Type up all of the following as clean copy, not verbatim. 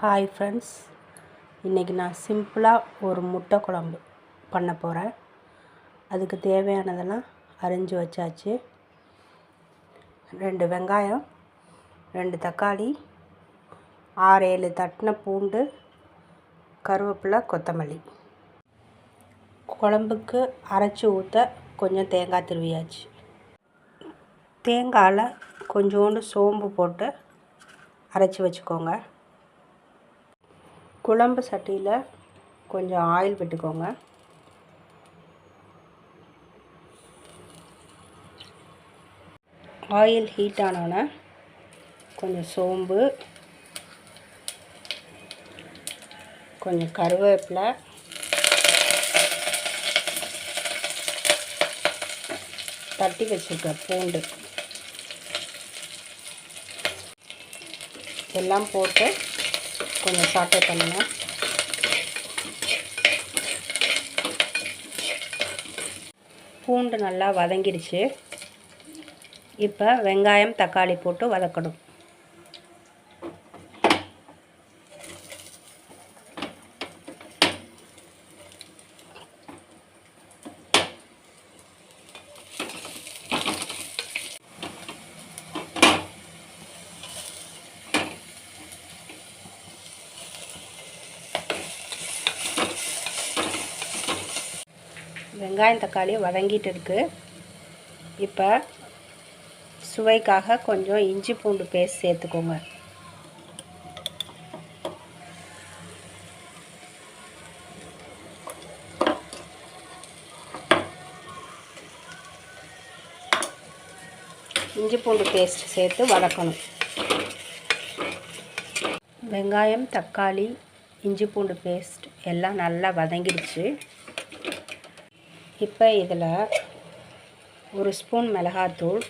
Hi friends, இன்றைக்கி நான் சிம்பிளாக ஒரு முட்டை குழம்பு பண்ண போகிறேன். அதுக்கு தேவையானதெல்லாம் அரிஞ்சு வச்சாச்சு. 2 வெங்காயம், 2 தக்காளி, 6-7 தட்டின பூண்டு, கருவேப்பிலை, கொத்தமல்லி. குழம்புக்கு அரைச்சி ஊற்ற கொஞ்சம் தேங்காய் திருவியாச்சு. தேங்காயில் கொஞ்சோண்டு சோம்பு போட்டு அரைச்சி வச்சுக்கோங்க. குழம்பு சட்டியில் கொஞ்சம் ஆயில் விட்டுக்கோங்க. ஆயில் ஹீட் ஆனோன்னே கொஞ்சம் சோம்பு, கொஞ்சம் கருவேப்பிலை, தட்டி வச்சுருக்க பூண்டு எல்லாம் போட்டு கொஞ்சம் சாட்டே பண்ணுங்க. பூண்டு நல்லா வதங்கிடுச்சு. இப்போ வெங்காயம், தக்காளி போட்டு வதக்கணும். வெங்காயம், தக்காளி வதங்கிட்டு இருக்குது. இப்போ சுவைக்காக கொஞ்சம் இஞ்சி பூண்டு பேஸ்ட் சேர்த்துக்கோங்க. இஞ்சி பூண்டு பேஸ்ட் சேர்த்து வதக்கணும். வெங்காயம், தக்காளி, இஞ்சி பூண்டு பேஸ்ட் எல்லாம் நல்லா வதங்கிடுச்சு. இப்போ இதில் 1 ஸ்பூன் மிளகாத்தூள்,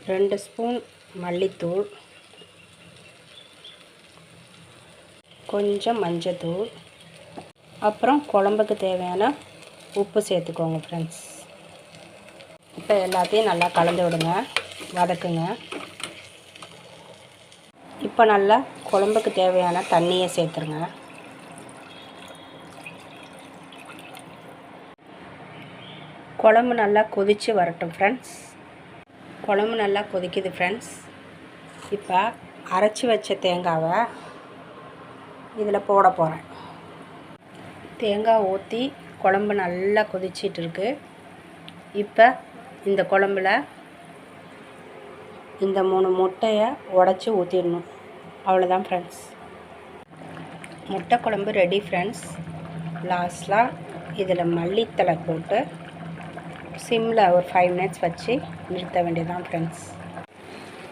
2 ஸ்பூன் மல்லித்தூள், கொஞ்சம் மஞ்சத்தூள், அப்புறம் குழம்புக்கு தேவையான உப்பு சேர்த்துக்கோங்க ஃப்ரெண்ட்ஸ். இப்போ எல்லாத்தையும் நல்லா கலந்து விடுங்க, வதக்குங்க. இப்போ நல்லா குழம்புக்கு தேவையான தண்ணியை சேர்த்துருங்க. குழம்பு நல்லா கொதித்து வரட்டும் ஃப்ரெண்ட்ஸ். குழம்பு நல்லா கொதிக்குது ஃப்ரெண்ட்ஸ். இப்போ அரைச்சி வச்ச தேங்காவை இதில் போட போகிறேன். தேங்காய் ஊற்றி குழம்பு நல்லா கொதிச்சிட்டு இருக்கு. இப்போ இந்த குழம்புல இந்த 3 முட்டையை உடச்சி ஊற்றிடணும். அவ்வளோதான் ஃப்ரெண்ட்ஸ், முட்டை குழம்பு ரெடி ஃப்ரெண்ட்ஸ். லாஸ்ட்லாம் இதில் மல்லித்தழை போட்டு சிம்மில் ஒரு 5 மினிட்ஸ் வச்சு நிறுத்த வேண்டியதான் ஃப்ரெண்ட்ஸ்.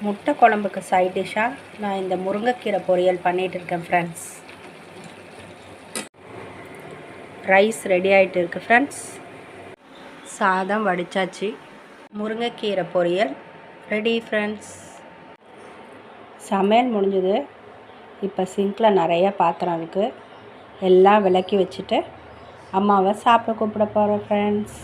முட்டை குழம்புக்கு சைட் டிஷ்ஷாக நான் இந்த முருங்கைக்கீரை பொரியல் பண்ணிகிட்டு இருக்கேன் ஃப்ரெண்ட்ஸ். ரைஸ் ரெடி ஆகிட்டு இருக்குது ஃப்ரெண்ட்ஸ். சாதம் வடித்தாச்சு. முருங்கைக்கீரை பொரியல் ரெடி ஃப்ரெண்ட்ஸ். சமையல் முடிஞ்சது. இப்போ சிங்கில் நிறைய பாத்திரம் இருக்குது. எல்லாம் விளக்கி வச்சுட்டு அம்மாவை சாப்பிட கூப்பிட போகிறேன் ஃப்ரெண்ட்ஸ்.